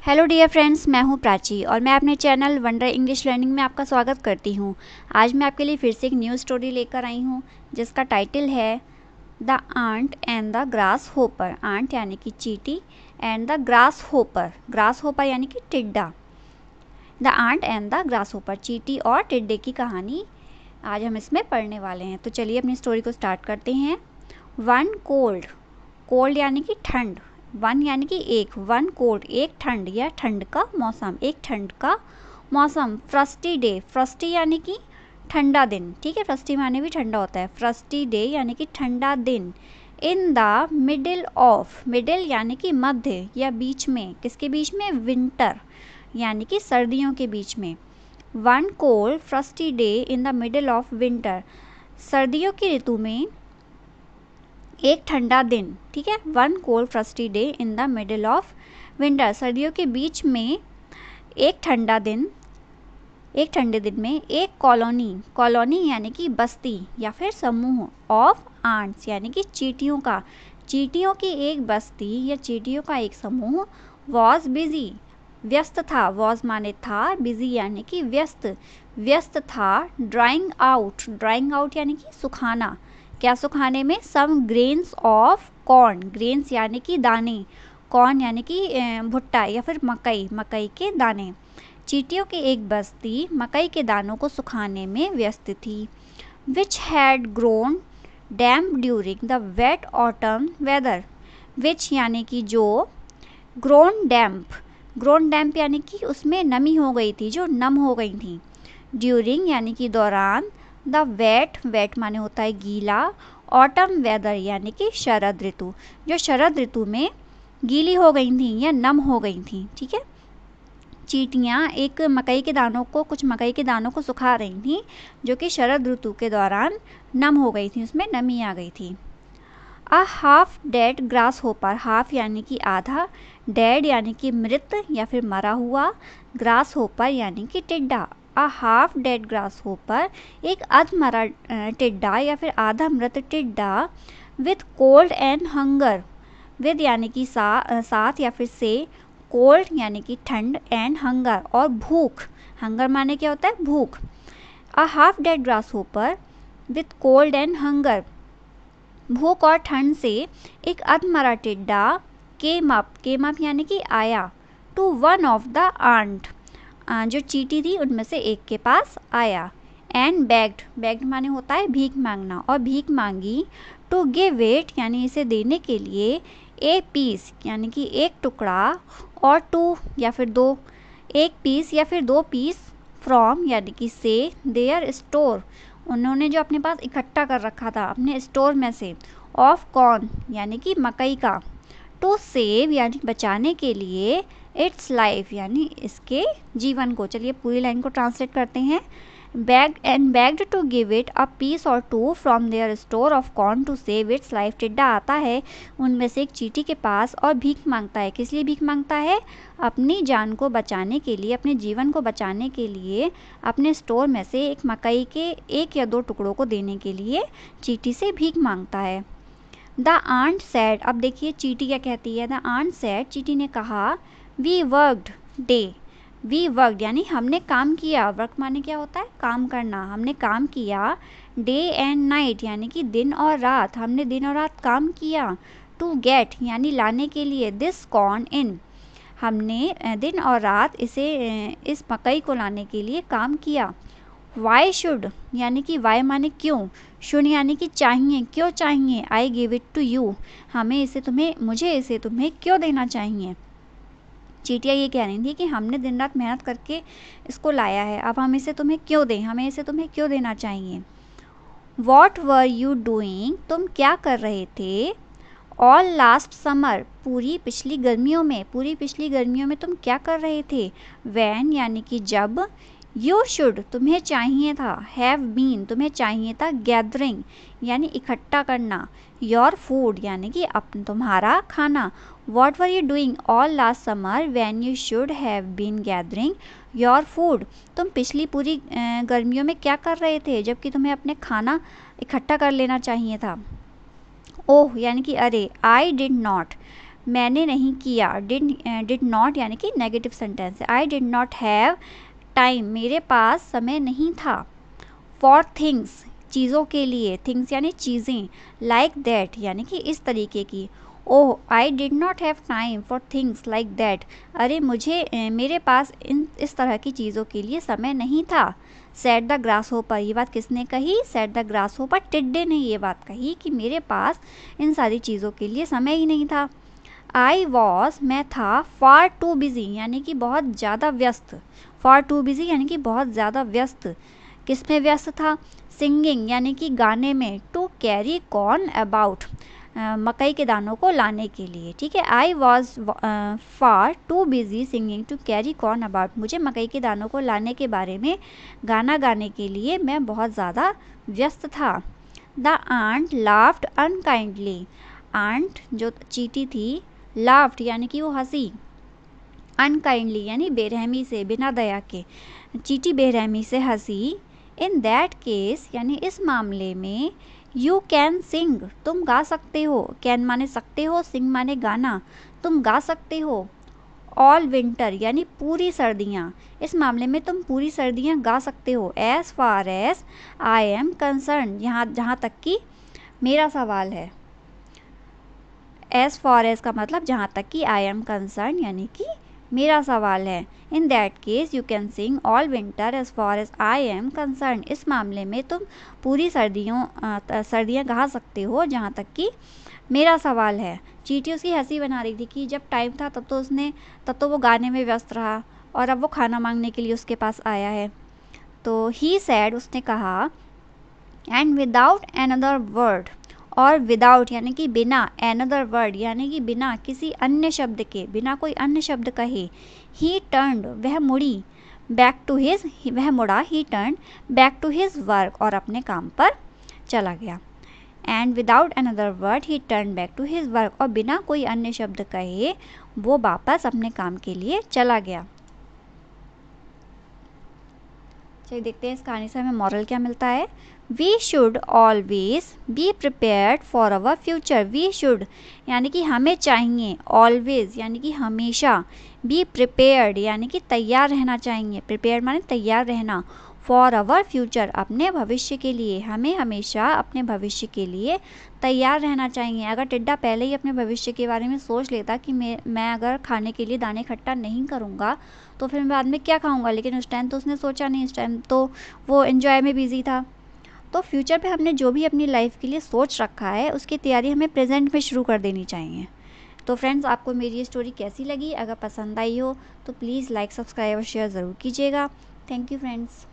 Hello dear friends, मैं हूं प्राची और मैं अपने चैनल वंडर इंग्लिश लर्निंग में आपका स्वागत करती हूं। आज मैं आपके लिए फिर से एक न्यू स्टोरी लेकर आई हूं जिसका टाइटल है the ant and the grasshopper. Ant यानी कि चींटी एंड द ग्रास होपर यानी कि टिड्डा। The ant and the grasshopper, चींटी और टिड्डे की कहानी आज हम इसमें पढ़ने वाले हैं। तो चलिए अपनी स्टोरी को स्टार्ट करते हैं। वन कोल्ड, कोल्ड यानी कि ठंड, वन यानी कि एक, वन कोल्ड एक ठंड या ठंड का मौसम, एक ठंड का मौसम। फ्रस्टी डे, फ्रस्टी यानी कि ठंडा दिन, ठीक है, फ्रस्टी माने भी ठंडा होता है। फ्रस्टी डे यानी कि ठंडा दिन। In the middle of, middle यानी कि मध्य या बीच में, किसके बीच में? विंटर यानी कि सर्दियों के बीच में। One cold frosty day in the middle of winter, सर्दियों की ऋतु में एक ठंडा दिन, ठीक है। One cold frosty day in the middle of winter, सर्दियों के बीच में एक ठंडा दिन, एक ठंडे दिन में एक कॉलोनी, कॉलोनी यानी कि बस्ती या फिर समूह, ऑफ आंट्स यानी कि चींटियों का, चींटियों की एक बस्ती या चींटियों का एक समूह, वॉज बिजी व्यस्त था, वॉज माने था, बिजी यानी कि व्यस्त, व्यस्त था। ड्राइंग आउट, ड्राइंग आउट यानी कि सुखाना, क्या सुखाने में? सम ग्रेन्स ऑफ कॉर्न, ग्रेन्स यानी कि दाने, कॉर्न यानी कि भुट्टा या फिर मकई, मकई के दाने। चींटियों की एक बस्ती मकई के दानों को सुखाने में व्यस्त थी। Which had grown damp during the wet autumn weather, which यानी कि जो, ग्रोन डैम्प, ग्रोन डैम्प यानी कि उसमें नमी हो गई थी, जो नम हो गई थी। ड्यूरिंग यानी कि दौरान, द वेट, वेट माने होता है गीला, ऑटम वेदर यानी कि शरद ऋतु, जो शरद ऋतु में गीली हो गई थी या नम हो गई थी, ठीक है। चींटियाँ एक मकई के दानों को, कुछ मकई के दानों को सुखा रही थी जो कि शरद ऋतु के दौरान नम हो गई थी, उसमें नमी आ गई थी। A half dead grass hopper, half यानी कि आधा, डेड यानी कि मृत या फिर मरा हुआ, ग्रास होपर यानी कि टिड्डा। A half dead grass hopper, एक अधमरा टिड्डा या फिर आधा मृत टिड्डा। With cold and hunger, with यानी कि साथ या फिर से, कोल्ड यानी कि ठंड, एंड हंगर और भूख, हंगर माने क्या होता है? भूख। A half dead grass hopper with cold and hunger, भूख और ठंड से एक अधमरा टिड्डा केम अप यानी कि आया, to one of the ant, जो चींटी थी उनमें से एक के पास आया। एंड बेग्ड, बेग्ड माने होता है भीख मांगना, और भीख मांगी। टू गिव इट यानी इसे देने के लिए, ए पीस यानी कि एक टुकड़ा, और टू या फिर दो, एक पीस या फिर दो पीस, फ्रॉम यानी कि से, देयर स्टोर, उन्होंने जो अपने पास इकट्ठा कर रखा था अपने स्टोर में से, ऑफ कॉर्न यानी कि मकई का, टू सेव यानी बचाने के लिए, इट्स लाइफ यानी इसके जीवन को। चलिए पूरी लाइन को ट्रांसलेट करते हैं। begged and begged to give it a piece or two from their store of corn to save its life, टिड्डा आता है उनमें से एक चींटी के पास और भीख मांगता है। किस लिए भीख मांगता है? अपनी जान को बचाने के लिए, अपने जीवन को बचाने के लिए, अपने स्टोर में से एक मकई के एक या दो टुकड़ों को देने के लिए चींटी से भीख मांगता है। द आंट सैड, अब देखिए चींटी क्या कहती है। द आंट सैड, चींटी ने कहा, we worked day, we worked यानी हमने काम किया, वर्क माने क्या होता है? काम करना, हमने काम किया। डे एंड नाइट यानी कि दिन और रात, हमने दिन और रात काम किया। टू गेट यानी लाने के लिए, दिस कॉर्न इन, हमने दिन और रात इसे, इस मकई को लाने के लिए काम किया। वाई शुड यानी कि वाई माने क्यों, शुड यानी कि चाहिए, क्यों चाहिए। I give it to you, हमें इसे तुम्हें, मुझे इसे तुम्हें क्यों देना चाहिए। चींटियाँ ये कह रही थी कि हमने दिन रात मेहनत करके इसको लाया है, अब हम इसे तुम्हें क्यों दें, हमें इसे तुम्हें क्यों देना चाहिए। वॉट वर यू डूइंग, तुम क्या कर रहे थे। ऑल लास्ट समर, पूरी पिछली गर्मियों में, पूरी पिछली गर्मियों में तुम क्या कर रहे थे। वैन यानी कि जब, यू शुड तुम्हें चाहिए था, हैव बीन तुम्हें चाहिए था, गैदरिंग यानी इकट्ठा करना, योर फूड यानी कि तुम्हारा खाना। What were you doing all last summer when you should have been gathering your food, तुम पिछली पूरी गर्मियों में क्या कर रहे थे जबकि तुम्हें अपने खाना इकट्ठा कर लेना चाहिए था। ओह यानी कि अरे, आई डिड नॉट, मैंने नहीं किया। डिड नॉट यानी कि नेगेटिव सेंटेंस है। आई डिड नॉट हैव टाइम, मेरे पास समय नहीं था। फॉर थिंग्स, चीज़ों के लिए, थिंग्स यानी चीज़ें, लाइक दैट यानी कि इस तरीके की। Oh, I did not have time for things like that, अरे मेरे पास इस तरह की चीज़ों के लिए समय नहीं था। सेड द ग्रास होपर, ये बात किसने कही? सेड द ग्रास होपर, टिड्डे ने ये बात कही कि मेरे पास इन सारी चीज़ों के लिए समय ही नहीं था। आई वॉज, मैं था, फार टू बिजी यानी कि बहुत ज़्यादा व्यस्त। फार टू बिजी यानी कि बहुत ज़्यादा व्यस्त। किस में व्यस्त था? सिंगिंग यानी कि गाने में। टू कैरी कॉर्न अबाउट, मकई के दानों को लाने के लिए। ठीक है, I was far too busy singing to carry corn about, मुझे मकई के दानों को लाने के बारे में गाना गाने के लिए मैं बहुत ज़्यादा व्यस्त था। The ant laughed unkindly, ant जो चींटी थी, लाफ्ड यानी कि वो हंसी, अनकाइंडली यानी बेरहमी से, बिना दया के, चींटी बेरहमी से हंसी। इन दैट केस यानी इस मामले में, यू कैन सिंग, तुम गा सकते हो। कैन माने सकते हो, सिंग माने गाना, तुम गा सकते हो। ऑल विंटर यानी पूरी सर्दियाँ, इस मामले में तुम पूरी सर्दियाँ गा सकते हो। As far as I am concerned, यहाँ जहाँ तक कि मेरा सवाल है। एज फार एज का मतलब जहाँ तक कि आई एम कंसर्न यानी कि मेरा सवाल है। In that case you can sing all winter as far as I am concerned, इस मामले में तुम पूरी सर्दियाँ गा सकते हो जहाँ तक कि मेरा सवाल है। चींटी उसकी हंसी बना रही थी कि जब टाइम था तब तो वो गाने में व्यस्त रहा, और अब वो खाना मांगने के लिए उसके पास आया है। तो ही सैड, उसने कहा, एंड विदाउट एनदर वर्ड, और विदाउट यानी कि बिना, एनदर वर्ड यानी कि बिना किसी अन्य शब्द के, बिना कोई अन्य शब्द कहे। ही टर्न्ड, वह मुड़ी, बैक टू हिज, वह मुड़ा, he turned back to his work, और अपने काम पर चला गया। And without another word he turn back to his work, और बिना कोई अन्य शब्द कहे वो वापस अपने काम के लिए चला गया। चलिए देखते हैं इस कहानी से हमें मॉरल क्या मिलता है। We should always be prepared for our future. We should यानी कि हमें चाहिए, ऑलवेज यानी कि हमेशा, बी प्रिपेयर्ड यानी कि तैयार रहना चाहिए, प्रिपेयर्ड माने तैयार रहना, फॉर अवर फ्यूचर अपने भविष्य के लिए, हमें हमेशा अपने भविष्य के लिए तैयार रहना चाहिए। अगर टिड्डा पहले ही अपने भविष्य के बारे में सोच लेता कि मैं अगर खाने के लिए दाने इकट्ठा नहीं करूँगा तो फिर मैं बाद में क्या खाऊंगा, लेकिन उस टाइम तो उसने सोचा नहीं, उस टाइम तो वो एंजॉय में बिजी था। तो फ्यूचर पे हमने जो भी अपनी लाइफ के लिए सोच रखा है उसकी तैयारी हमें प्रेजेंट में शुरू कर देनी चाहिए। तो फ्रेंड्स, आपको मेरी ये स्टोरी कैसी लगी? अगर पसंद आई हो तो प्लीज़ लाइक, सब्सक्राइब और शेयर ज़रूर कीजिएगा। Thank you friends.